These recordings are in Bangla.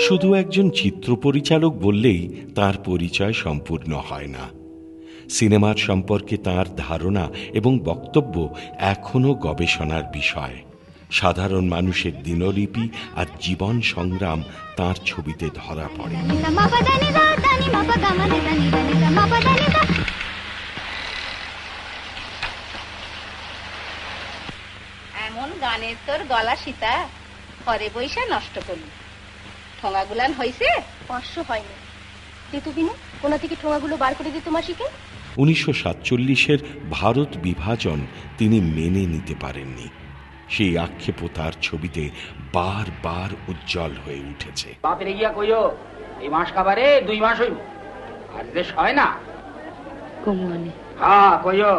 শুধু একজন চিত্র পরিচালক বললেই তার পরিচয় সম্পূর্ণ হয় না। সিনেমার সম্পর্কে তার ধারণা এবং বক্তব্য এখনো গবেষণার বিষয়। সাধারণ মানুষের দিনলিপি আর জীবন সংগ্রাম তার ছবিতে ধরা পড়ে। এমন গানের তোর গলা সীতা, ঘরে বৈশা নষ্ট করলি। ঠোঙাগুলান হয়েছে? 500 হয়নি। দিতু বিনু, কোনা থেকে ঠোঙাগুলো বার করে দিত মাসিকে। 1947-এর ভারত বিভাজন তিনি মেনে নিতে পারেননি। সেই আক্ষেপও তার ছবিতে বারবার উজ্জ্বল হয়ে উঠেছে। বাপরে গিয়া কইও, এই মাস খাবারে 2 মাস হইব, আর দেশ হয় না কমুয়ানে। হ্যাঁ কইও।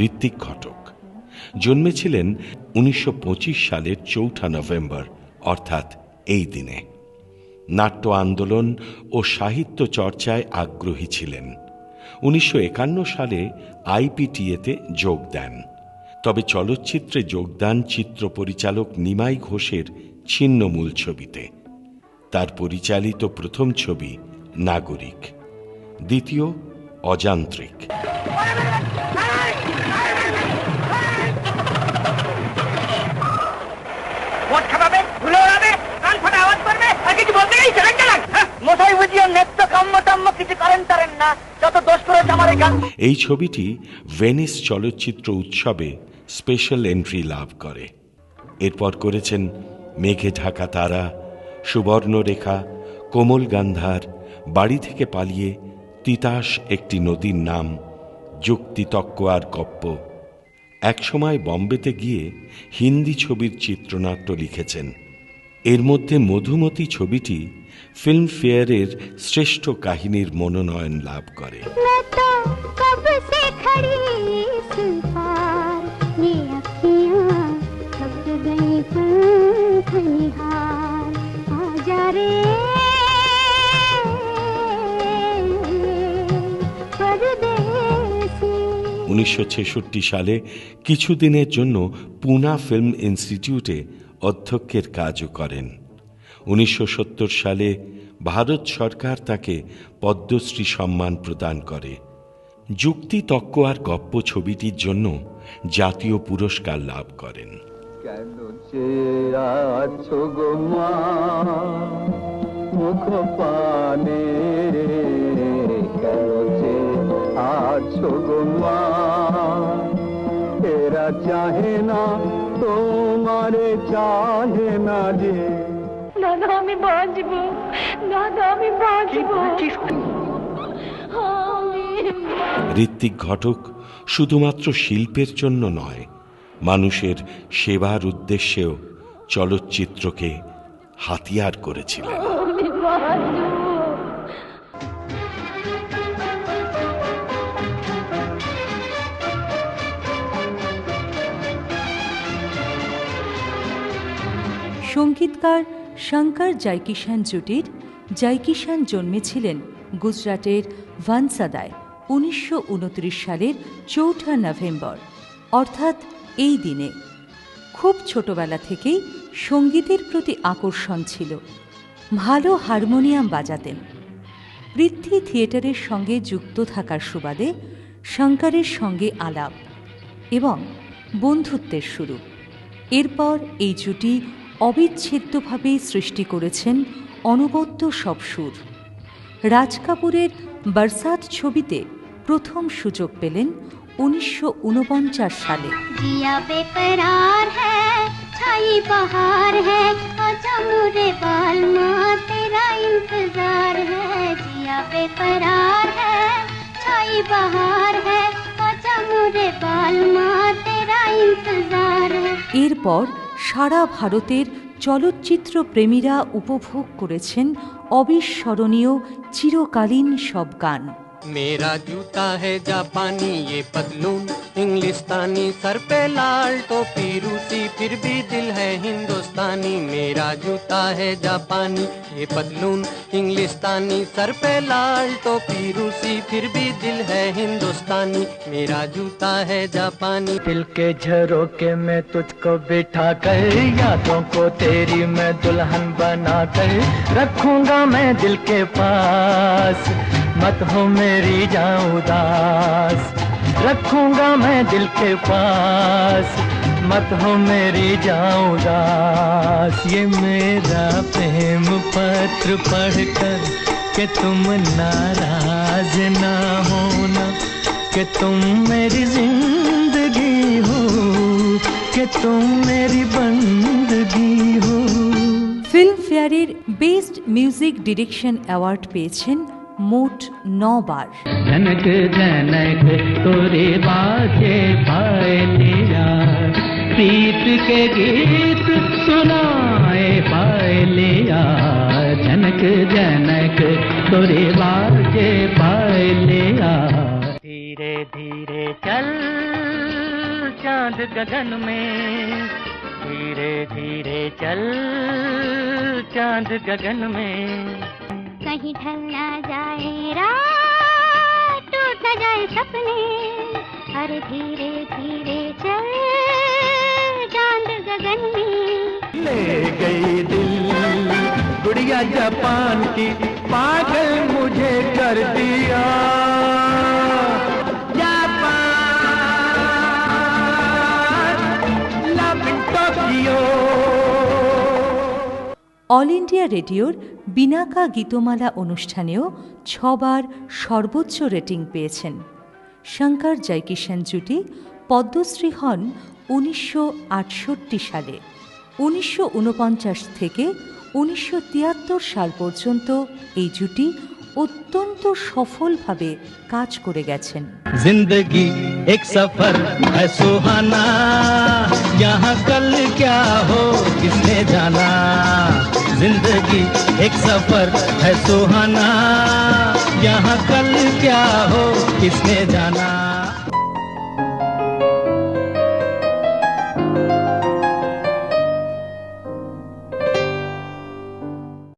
ঋত্বিক ঘটক জন্মেছিলেন 1925 সালের 4 নভেম্বর, অর্থাৎ এই দিনে। নাট্য আন্দোলন ও সাহিত্য চর্চায় আগ্রহী ছিলেন। 1951 সালে আইপিটিএতে যোগ দেন। তবে চলচ্চিত্রে যোগদান চিত্র পরিচালক নিমাই ঘোষের ছিন্নমূল ছবিতে। তার পরিচালিত প্রথম ছবি নাগরিক, দ্বিতীয় অযান্ত্রিক। এই ছবিটি ভেনিস চলচ্চিত্র উৎসবে স্পেশাল এন্ট্রি লাভ করে। এরপর করেছেন মেঘে ঢাকা তারা, সুবর্ণরেখা, কোমল গান্ধার, বাড়ি থেকে পালিয়ে, তিতাস একটি নদীর নাম, যুক্তি তক্ক আর গপ্প। একসময় বম্বেতে গিয়ে হিন্দি ছবির চিত্রনাট্য লিখেছেন। এর মধ্যে মধুমতি ছবিটি ফিল্মফেয়ারের শ্রেষ্ঠ কাহিনীর মনোনয়ন লাভ করে। উনিশশো 1966 সালে কিছুদিনের জন্য পুনা ফিল্ম ইনস্টিটিউটে অধ্যক্ষের কাজও করেন। 1970 সালে ভারত সরকার তাকে পদ্মশ্রী সম্মান প্রদান করে। যুক্তি তক্ক আর গপ্প ছবিটির জন্য জাতীয় পুরস্কার লাভ করেন। কেন আছো গো মা মুখ পানে, কেন আছো গো মা, এরা চাহে না তোমারে, চাহে না যে। দাদা আমি বাঁচবো, দাদা আমি বাঁচবো। ঋত্বিক ঘটক শুধুমাত্র শিল্পের জন্য নয়, মানুষের সেবার উদ্দেশ্যেও চলচ্চিত্রকে হাতিয়ার করেছিলেন। সঙ্গীতকার শঙ্কর জয়কিষাণ জুটির জয়কিষাণ জন্মেছিলেন গুজরাটের ভানসাদায় 1929 সালের 4 নভেম্বর, অর্থাৎ এই দিনে। খুব ছোটবেলা থেকেই সঙ্গীতের প্রতি আকর্ষণ ছিল। ভালো হারমোনিয়াম বাজাতেন। পৃথ্বী থিয়েটারের সঙ্গে যুক্ত থাকার সুবাদে শঙ্করের সঙ্গে আলাপ এবং বন্ধুত্বের শুরু। এরপর এই জুটি অবিচ্ছেদ্যভাবে সৃষ্টি করেছেন অনবদ্য সব সুর। রাজ কাপুরের বরসাত ছবিতে প্রথম সুযোগ পেলেন 1949 সালে। জিয়া বেকরার হ্যায়, ছাই বাহার হ্যায়, আজা মুরে বালমা তেরা ইন্তজার হ্যায়। জিয়া বেকরার হ্যায়, ছাই বাহার হ্যায়, আজা মুরে বালমা তেরা ইন্তজার হ্যায়। এরপর সারা ভারতের চলচ্চিত্র প্রেমীরা উপভোগ করেছেন অবিস্মরণীয় চিরকালীন সব গান। मेरा जूता है जापानी ये पतलून, इंग्लिस्तानी, सर पे लाल टोपी रूसी, फिर भी दिल है हिंदुस्तानी। मेरा जूता है जापानी, ये पतलून इंग्लिस्तानी, सर पे लाल टोपी रूसी, फिर भी दिल है हिंदुस्तानी। मेरा जूता है जापानी। दिल के झरोके में तुझको बिठा कर, यादों को तेरी मैं दुल्हन बना कर रखूंगा मैं दिल के पास। मत हो मेरी जान उदास, रखूंगा मैं दिल के पास। मत हो मेरी जान उदास। ये मेरा प्रेम पत्र पढ़कर कि तुम नाराज ना होना, कि तुम मेरी जिंदगी हो, कि तुम मेरी बंदगी हो। ফিল্ম ফেয়ারের বেস্ট মিউজিক ডিরেকশন অ্যাওয়ার্ড পেয়েছেন মোট 9 বার। जनक जनक तोरे बाजे पायलिया, प्रीत के गीत सुनाए पायलिया। जनक जनक तोरे बाजे पायलिया। धीरे धीरे चल चांद गगन में, धीरे धीरे चल चांद गगन में। कहीं ढल ना जाए रात, टूट न जाए सपने, अरे धीरे धीरे चल चांद गगन में। ले गई दिल गुड़िया जापान की, पागल मुझे कर दिया Japan. Love in Tokyo. All India রেডিওর বিনাকা গীতমালা অনুষ্ঠানেও 6 বার সর্বোচ্চ রেটিং পেয়েছেন। শঙ্কর জয়কিষাণ জুটি পদ্মশ্রী হন 1968 সালে। 1949 থেকে 1973 সাল পর্যন্ত এই জুটি অত্যন্ত সফলভাবে কাজ করে গেছেন। जिंदगी एक सफर है सुहाना, यहाँ कल क्या हो किसने जाना। जिंदगी एक सफर है सुहाना, यहाँ कल क्या हो किसने जाना।